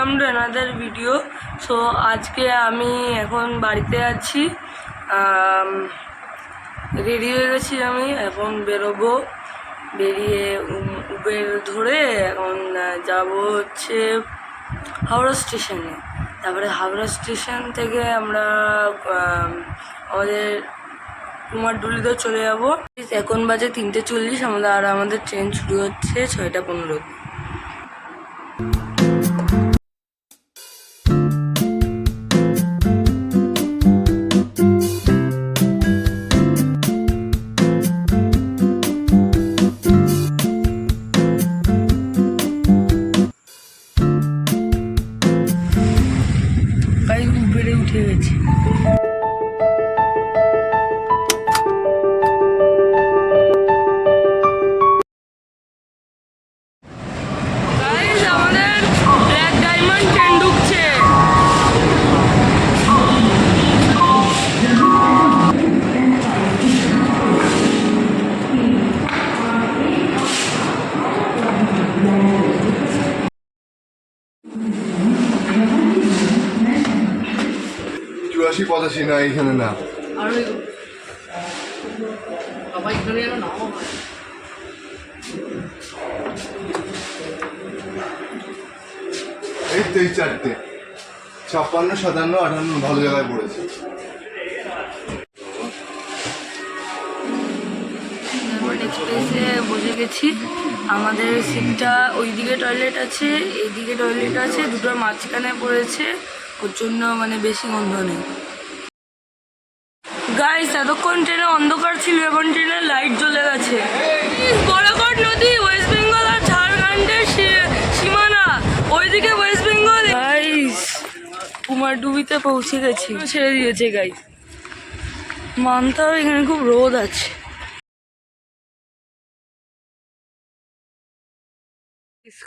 Welcome to another video. So আজকে আমি এখন বাড়িতে আছি, রেডি হয়ে গেছি। আমি এখন বেরোবো, বেরিয়ে উবের ধরে এখন যাব হচ্ছে হাওড়া স্টেশনে। তারপরে হাওড়া স্টেশন থেকে আমরা আমাদের কুমারটুলিতে চলে যাব। এখন বাজে 3:40, আমাদের ট্রেন শুরু হচ্ছে 6:15। উবেরে উঠে গেছি। চুরাশি 85 না, এখানে না। এই তো এই 4টে 56, 57, 58 ভালো জায়গায় পড়েছে। এক্সপ্রেসে বসে গেছি। আমাদের সিটটা ওইদিকে টয়লেট আছে, এইদিকে টয়লেট আছে, দুটোর মাঝখানে পড়েছে, ওর জন্য মানে বেশি গন্ধ নেই। গাইস, এতক্ষণ ট্রেনে অন্ধকার ছিল, এখন ট্রেনের লাইট জ্বলে গেছে। বড়কট নদী ওয়েস্ট বেঙ্গল আর ঝাড়খণ্ডের সীমানা, ওইদিকে ওয়েস্ট বেঙ্গল। গাইস, কুমারডুবিতে পৌঁছে গেছি, ছেড়ে দিয়েছে। গাইস, মানতে হবে এখানে খুব রোদ আছে।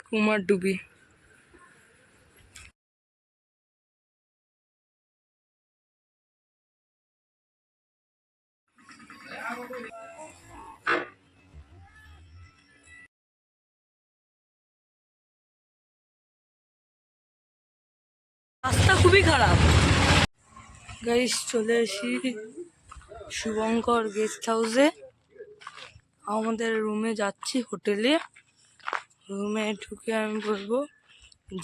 কুমারডুবি রাস্তা খুবই খারাপ। গাইস, চলে এসি শুভঙ্কর গেস্ট হাউসে। আমাদের রুমে যাচ্ছি, হোটেলে। রুমে ঢুকে আমি বলবো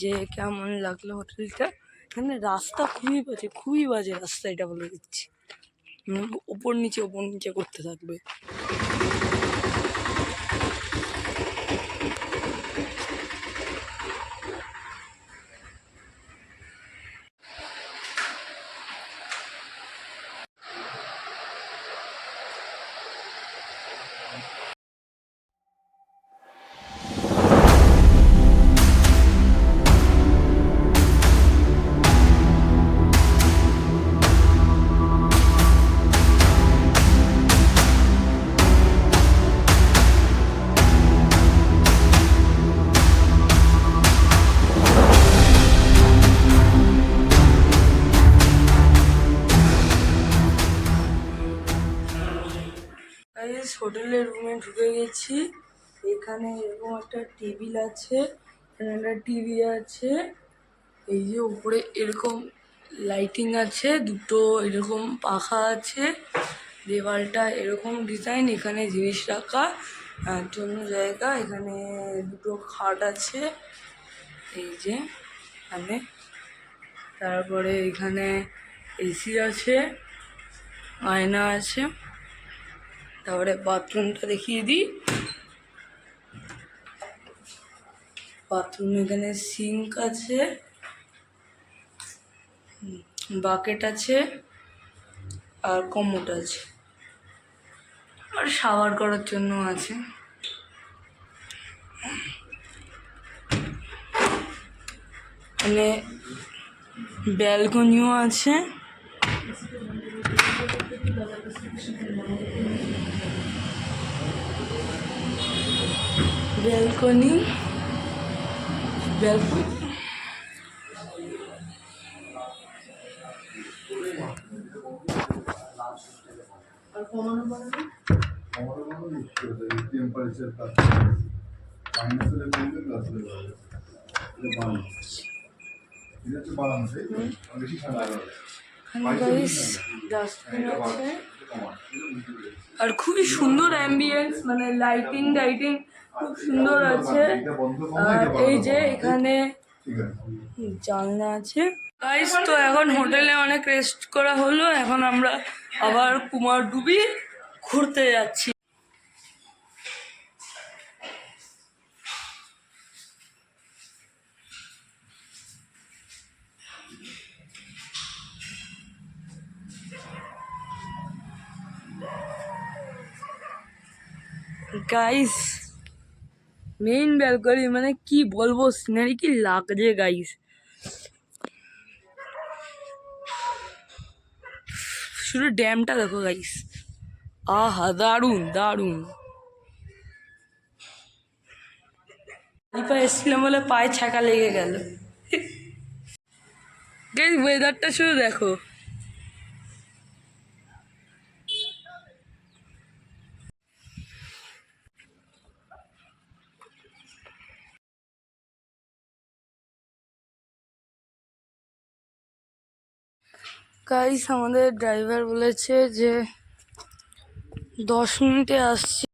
যে কেমন লাগলো হোটেলটা। এখানে রাস্তা খুবই বাজে রাস্তা, এটা বলে দিচ্ছি। ওপর নিচে করতে থাকবে। হোটেলের রুমে ঢুকে গেছি। এখানে এরকম একটা টেবিল আছে, এখানে একটা টিভি আছে, এই যে উপরে এরকম লাইটিং আছে, দুটো এরকম পাখা আছে, দেওয়ালটা এরকম ডিজাইন, এখানে জিনিস রাখা জন্য জায়গা, এখানে দুটো খাট আছে, এই যে এখানে। তারপরে এখানে এসি আছে, আয়না আছে। তারপরে বাথরুমটা দেখিয়ে দিই। বাথরুম, এখানে সিঙ্ক আছে, বাকেট আছে, আর কমোড আছে, আর শাওয়ার করার জন্য আছে। এখানে ব্যালকনিও আছে। ব্যালকনি টেম্পারেচার এখানে গাইস ডাস্টবিন আছে আর খুবই সুন্দর অ্যাম্বিয়েন্স, মানে লাইটিং টাইটিং খুব সুন্দর আছে। আর এই যে এখানে জানলা আছে গাইস। তো এখন হোটেলে অনেক রেস্ট করা হলো, এখন আমরা আবার কুমারডুবি ঘুরতে যাচ্ছি। গাইস মেইন ব্যালকনি, মানে কি বলবো, সিনারি কি লাগছে গাইস। শুধু ড্যামটা দেখো গাইস, আহা দারুন দারুন। দীপা এসেছিলাম বলে পায়ে ছাকা লেগে গেল। গাইস ওয়েদারটা শুধু দেখো, গাইস আমাদের ড্রাইভার বলেছে যে 10 মিনিটে আসছি।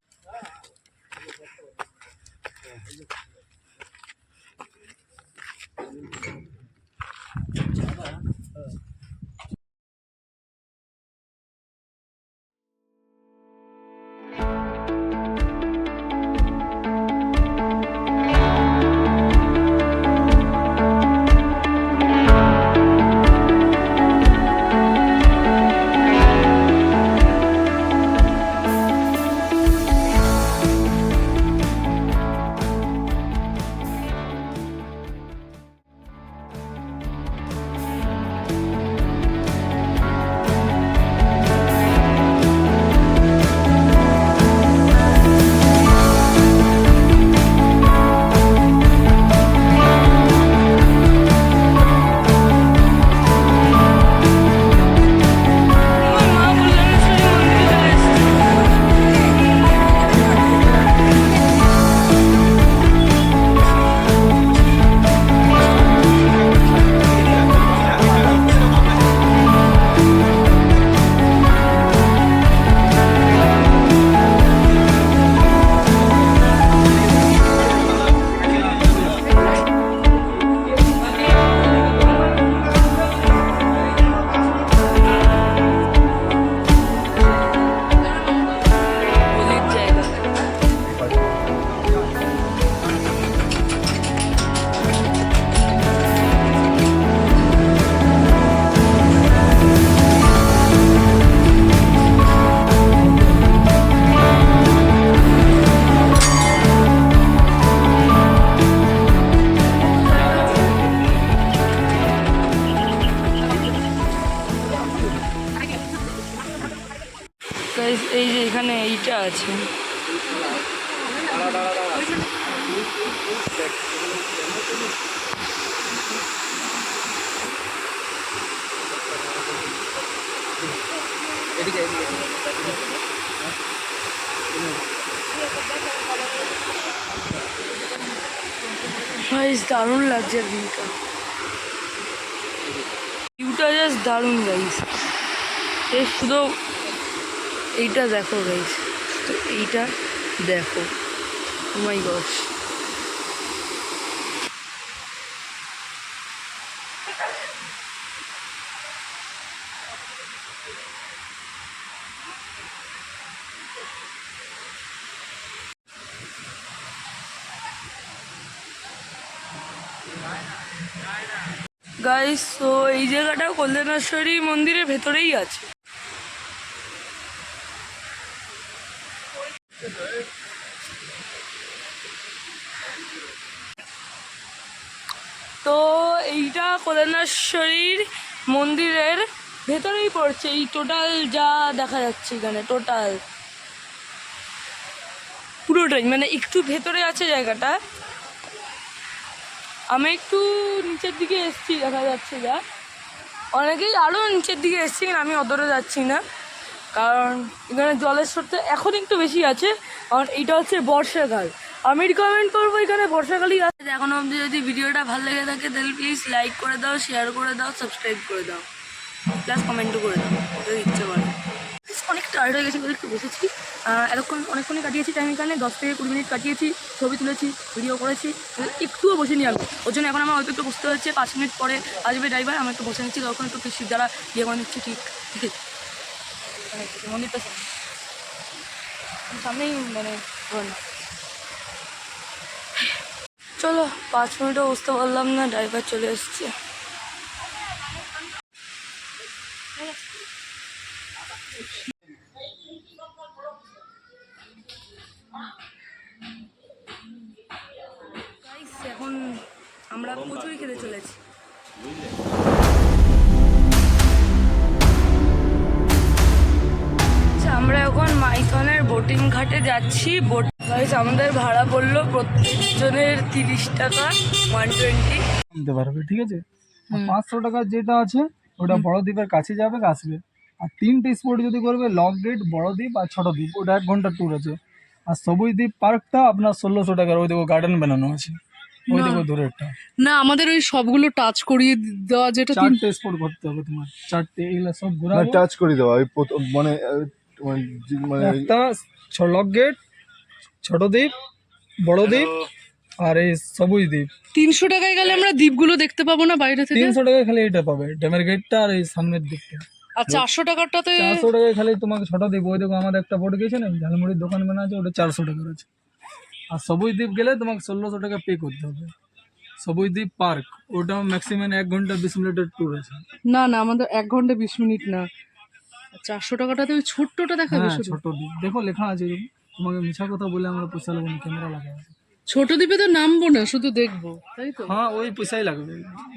গাইস এই যে এখানে এইটা আছে, গাইস দারুণ লাগছে ভিউটা, ভিউটা জাস্ট দারুণ গাইস। এই শুধু এইটা দেখো গাইস, তো এইটা দেখো, ও মাই গড। গাইস তো এই জায়গাটা কল্যাণেশ্বরী মন্দিরের ভেতরেই আছে। তো এইটা কল্যাণেশ্বরীর মন্দিরের ভেতরেই পড়ছে, এই টোটাল যা দেখা যাচ্ছে এখানে টোটাল পুরোটাই, মানে একটু ভেতরে আছে জায়গাটা। আমি একটু নিচের দিকে এসেছি, দেখা যাচ্ছে যা, অনেকেই আরও নিচের দিকে এসেছি, কিন্তু আমি অতটা যাচ্ছি না, কারণ এখানে জলের স্রোতটা এখন একটু বেশি আছে, কারণ এইটা হচ্ছে বর্ষাকাল। আমি রিকমেন্ড করবো এখানে বর্ষাকালই আছে। এখনো অবধি যদি ভিডিওটা ভালো লেগে থাকে তাহলে প্লিজ লাইক করে দাও, শেয়ার করে দাও, সাবস্ক্রাইব করে দাও, প্লাস কমেন্টও করে দাও যদি ইচ্ছে করে। অনেক টায়ার্ড হয়ে গেছে বলে একটু বসেছি, অনেকক্ষণই কাটিয়েছি টাইম, এখানে 10 থেকে 20 মিনিট কাটিয়েছি, ছবি তুলেছি, ভিডিও করেছি, একটুও বসিনি আমি। ওর জন্য এখন আমার অল্প একটু বসতে হচ্ছে, 5 মিনিট পরে আসবে ড্রাইভার, আমি একটু বসে নিচ্ছি, তখন একটু শিব দ্বারা ইয়ে করে নিচ্ছি। ঠিক মন্দিরটা সামনেই, মানে চলো 5 মিনিটও বসতে পারলাম না, ড্রাইভার চলে এসছে। এখন আমরা কচুরি খেতে চলেছি। আমরা এখন মাইথনের বোটিং ঘাটে যাচ্ছি। আমাদের ভাড়া পড়লো প্রত্যেকজনের 30 টাকা, 120 নিতে পারবে, ঠিক আছে। 500 টাকা যেটা আছে ওটা বড় দ্বীপের কাছে যাবে, আসবে। আর 3টে স্পট যদি করবে, লক গেট, বড় দ্বীপ আর ছোট দ্বীপ, ওটা 1 ঘন্টার ট্যুর আছে। আর সবুজ দ্বীপ পার্কটা আপনার 1600 টাকার, ওই দেখো গার্ডেন বানানো আছে, ওই দেখো দূরে একটা। না, আমাদের ওই সবগুলো টাচ করিয়ে দেওয়া, যেটা 4টে স্পট করতে হবে তোমার, 4টে, এগুলা সব ঘোরাবো। টাচ করে দেওয়া ওই মানে মানে একটা লক গেট, ছোট দ্বীপ, বড় দ্বীপ আর এই সবুজ দ্বীপ। 300 টাকায় গেলে আমরা দ্বীপগুলো দেখতে পাবো না বাইরে থেকে? 300 টাকায় খালি এটা পাবে, ড্যামের গেটটা আর এই সামনের দিকটা। আর 400 টাকাটাতে 400 টাকায় খালি তোমাকে ছোট দ্বীপ, ওই দেখো আমাদের একটা বোট গেছে না, ঝালমুড়ির দোকান বানা আছে, ওটা 400 টাকার আছে। আর সবুজ দ্বীপ গেলে তোমাকে 1600 টাকা পে করতে হবে। সবুজ দ্বীপ পার্ক, ওটা ম্যাক্সিমাম 1 ঘন্টা 20 মিনিটের ট্যুর আছে। না না, আমাদের 1 ঘন্টা 20 মিনিট না। 400 টাকাটাতে ওই ছোট্টটা দেখাবে হ্যাঁ, শুধু। ছোট দ্বীপ দেখো লেখা আছে, তোমাকে মিছা কথা বলে আমরা পয়সা লাগবে না, ক্যামেরা লাগা আছে। ছোট দ্বীপে তো নামবো না, শুধু দেখবো, তাই তো? হ্যাঁ, ওই পয়সাই লাগবে,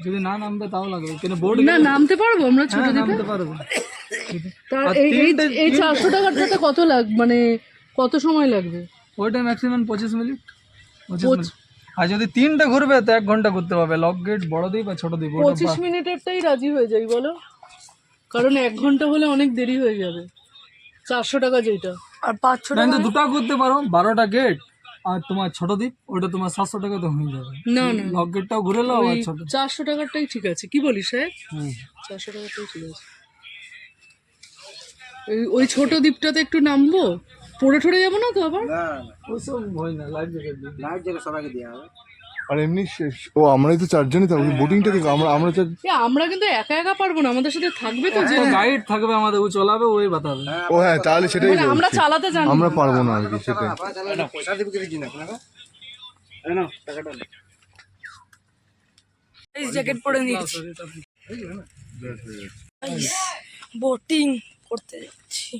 যদি না নামবে তাও লাগবে, কেন বোর্ড না, নামতে পারবো আমরা ছোট দ্বীপে? নামতে পারবে। তার আর এই তিনটে- এই 400 টাকাটাতে কত মানে কত সময় লাগবে? ওইটা ম্যাক্সিমাম 25 মিনিট, 25 মিনিট। আর যদি 3টে ঘুরবে তো 1 ঘন্টা করতে পারবে, লক গেট, বড় দ্বীপ আর ছোট দ্বীপ। 25 মিনিটেরটাই রাজি হয়ে যাই বলো, কারণ 1 ঘন্টা হলে অনেক দেরি হয়ে যাবে। 400 টাকা যেটা, আর 500 না, টাকা কিন্তু দুটা করতে পারো, 12টা গেট আর তোমার ছোট দ্বীপ, ওটা তোমার 700 টাকা তো হয়ে যাবে। না না, লক গেটটাও ঘুরে নাও আর ছোট। 400 টাকারটাই ঠিক আছে, কি বলিস স্যার? হুম। 400 টাকারটাই ঠিক আছে। ওই ছোট দ্বীপটাতে একটু নামবো, পড়ে ঠরে যাবো না তো আবার? ওইসব হয় না, লাইভ জ্যাকেট আর এমনি ও আমরাই তো 4 জনই, তাহলে বোটিংটা দেখো আমরা আমরা কিন্তু একা একা পারবো না, আমাদের সাথে থাকবে তো যে। গাইড থাকবে আমাদের, ও চালাবে, ওই বাতাবে। ও হ্যাঁ, তাহলে সেটাই মানে আমরা বলছি। চালাতে জানি আমরা না। পারবো না আর কি, সেটাই। জ্যাকেট পরে নিয়েছি, বোটিং করতে যাচ্ছি।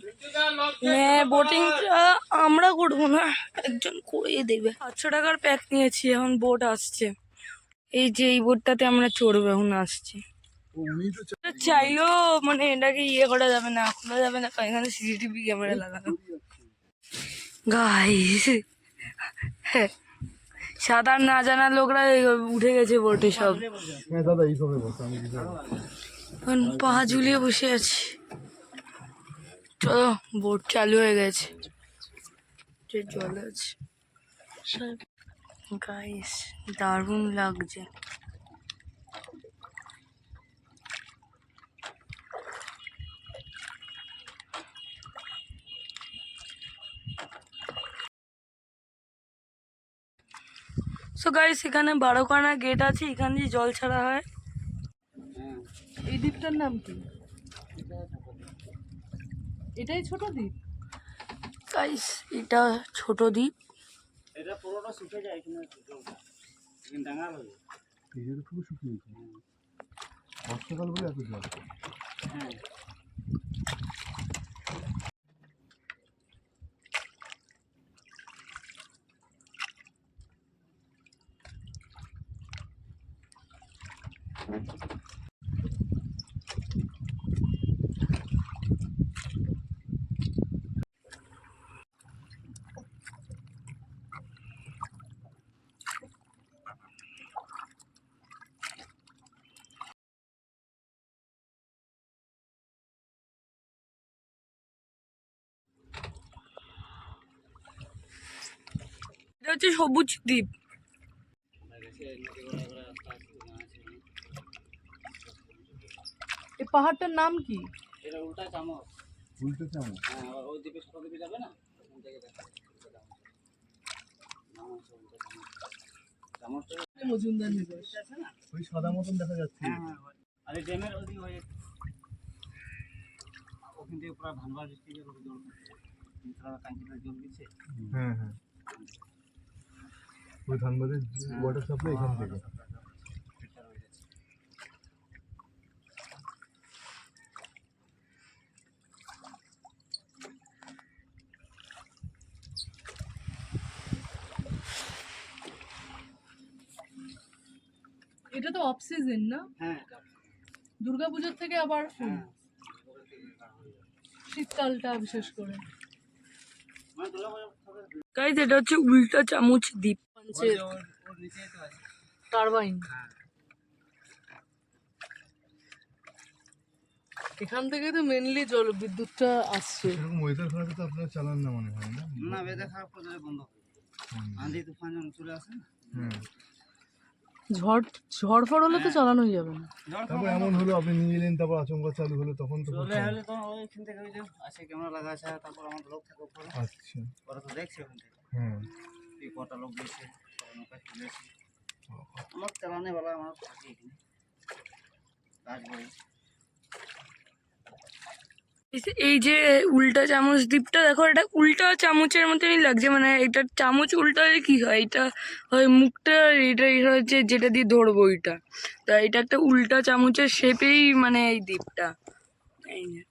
বোটিংটা আমরা করবো না, একজন করে দেবে। 500 টাকার প্যাক নিয়েছি, এখন বোট আসছে। এই যে এই বোটটাতে আমরা চড়বো, এখন আসছে। চাইলেও মানে এটাকে ইয়ে করা যাবে না, খোলা যাবে না, কারণ এখানে সিসিটিভি ক্যামেরা লাগানো। গাইস, সাঁতার না জানা লোকরা উঠে গেছে বোটে সব। হ্যাঁ দাদা, এইভাবে বলতো, আমি কি জানি। এখন পা ঝুলিয়ে বসে আছি। চলো, বোট চালু হয়ে গেছে, জল আছে। গাইস, দারুণ লাগছে। সো গাইস, এখানে 12খানা গেট আছে, এখান দিয়ে জল ছাড়া হয়। এই দ্বীপটার নাম কি? এটাই ছোট দ্বীপ? গাইস, এটা ছোট দ্বীপ। বর্ষাকাল বলে এত জল। এটা হচ্ছে সবুজ দ্বীপ। এই পাহাড়টার নাম কি? উল্টো চামচ। মজুমদার নিবাস। ওই সাদা মতন দেখা যাচ্ছে। আরে ড্যামের ওদিকে হয়ে ওখান থেকে পুরো ধানবাদ ডিস্ট্রিক্টের ওই জল টাঙ্কিতে জল দিচ্ছে। হ্যাঁ হ্যাঁ, ওই ধানবাদের ওয়াটার সাপ্লাই এখান থেকে। এটা তো অফ সিজন না? হ্যাঁ দুর্গাপূজার থেকে আবার ফুল, শীতকালটা বিশেষ করে। গাইস এটা হচ্ছে উল্টা চামচ দ্বীপ। পঞ্চেত ওর নিচেই তো আছে। টারবাইন। এখান থেকে তো মেনলি জল বিদ্যুৎটা আসছে। এরকম ওয়েদার খারাপ তো আপনারা চালান না মনে হয় না? না বেদে খারাপ করে বন্ধ করে আঁধি তুফান যখন চলে আসে না হ্যাঁ, ঝড় ফড় হলে তো চালানোই যাবে না। ঝড় তারপর এমন হলো আপনি নিয়ে এলেন, তারপর আচমকা চালু হলো, তখন তো চলে হলে তো ওইখান থেকে ওই যে আছে ক্যামেরা লাগা আছে, তারপর আমাদের লোক থাকে উপরে, আচ্ছা। ওরা তো দেখছে ওখান থেকে হ্যাঁ, কি কটা লোক গেছে, কটা নৌকা চলেছে। আমার চালানে বেলা আমার থাকে এখানে কাজ করে। এই যে উল্টা চামচ দ্বীপটা দেখো, এটা উল্টা চামচের মতনই লাগছে, মানে এটা চামচ উল্টা হলে কি হয়, এটা হয় মুখটা, এটা হচ্ছে যেটা দিয়ে ধরবো ওইটা, তা এটা একটা উল্টা চামচের শেপেই মানে এই দ্বীপটা। এই যে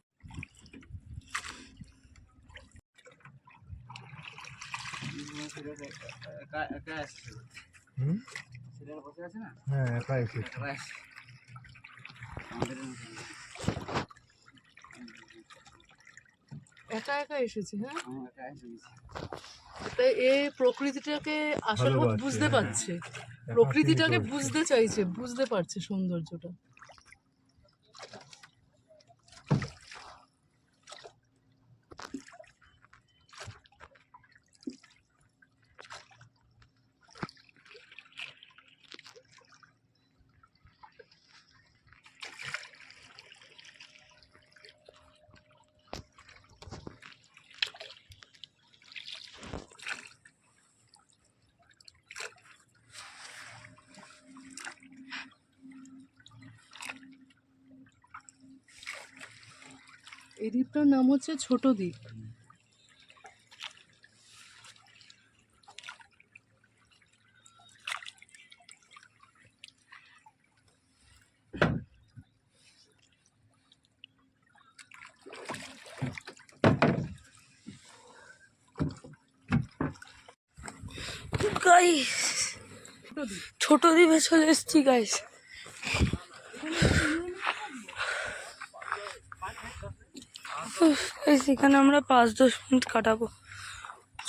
একা একা আসছে হুম, সিরিয়াল বসে আছে না, হ্যাঁ একা এসেছে। একা আসছে আমাদের একা একা এসেছে। হ্যাঁ, আমার একা এসে গেছি। তাই এ প্রকৃতিটাকে আসল ভালোবাসে, বুঝতে হ্যাঁ। পারছে, প্রকৃতিটাকে করছে। বুঝতে চাইছে, বুঝতে পারছে সৌন্দর্যটা। এই দ্বীপটার নাম হচ্ছে ছোট দ্বীপ। গাইস ছোট দ্বীপে চলে এসছি গাইস। এখানে আমরা 5-10 মিনিট কাটাবো।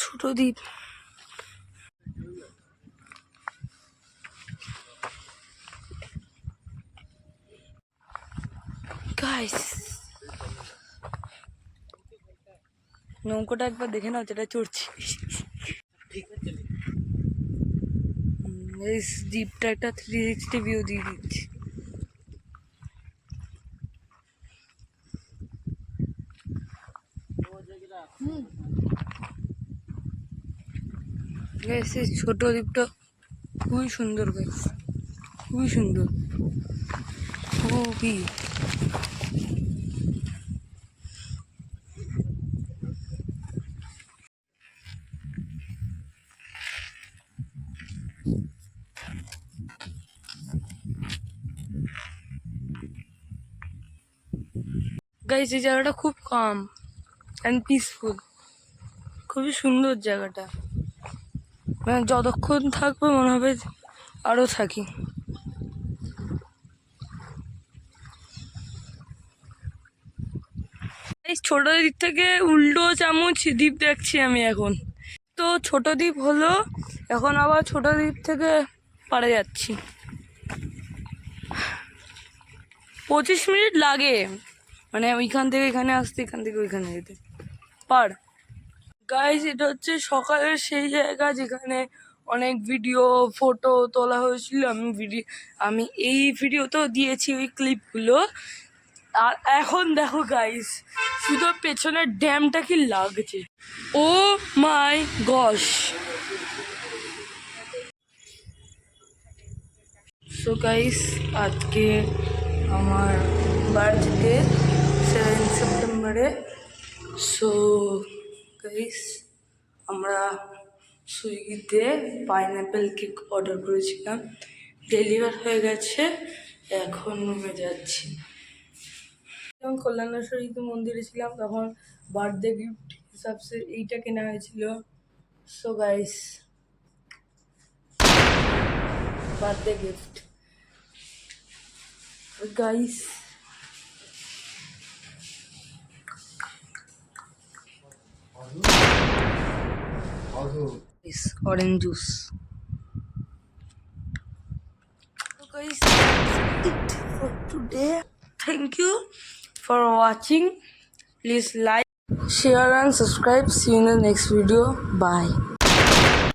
ছোট দ্বীপ গাইস, নৌকোটা একবার দেখে নাও, যেটা চড়ছি। এই দ্বীপটা একটা 360 ভিউ দিয়ে দিচ্ছি। গাইস এই ছোট দ্বীপটা খুবই সুন্দর গাইস, খুবই সুন্দর, খুবই। গাইস এই জায়গাটা খুব কাম অ্যান্ড পিসফুল, খুবই সুন্দর জায়গাটা, মানে যতক্ষণ থাকবো মনে হবে আরও থাকি। এই ছোট দ্বীপ থেকে উল্টো চামচ দ্বীপ দেখছি আমি এখন। তো ছোট দ্বীপ হলো, এখন আবার ছোট দ্বীপ থেকে পাড়ে যাচ্ছি। 25 মিনিট লাগে, মানে ওইখান থেকে এখানে আসতে, এখান থেকে ওইখানে যেতে পার। গাইস এটা হচ্ছে সকালের সেই জায়গা যেখানে অনেক ভিডিও ফটো তোলা হয়েছিল। আমি এই ভিডিওতেও দিয়েছি ওই ক্লিপগুলো। আর এখন দেখো গাইস, শুধু পেছনের ড্যামটা কি লাগছে, ও মাই গশ। সো গাইস, আজকে আমার বার্থডে 7 সেপ্টেম্বরে। সো গাইস, আমরা সুইগিতে পাইনঅ্যাপেল কেক অর্ডার করেছিলাম, ডেলিভার হয়ে গেছে, এখন রুমে যাচ্ছি। যখন কল্যাণেশ্বরীতে মন্দিরে ছিলাম তখন বার্থডে গিফট হিসাবে এইটা কেনা হয়েছিল। So guys, birthday gift guys. Orange juice. So guys, that's it for today. Thank you for watching. Please like, share and subscribe. See you in the next video. Bye.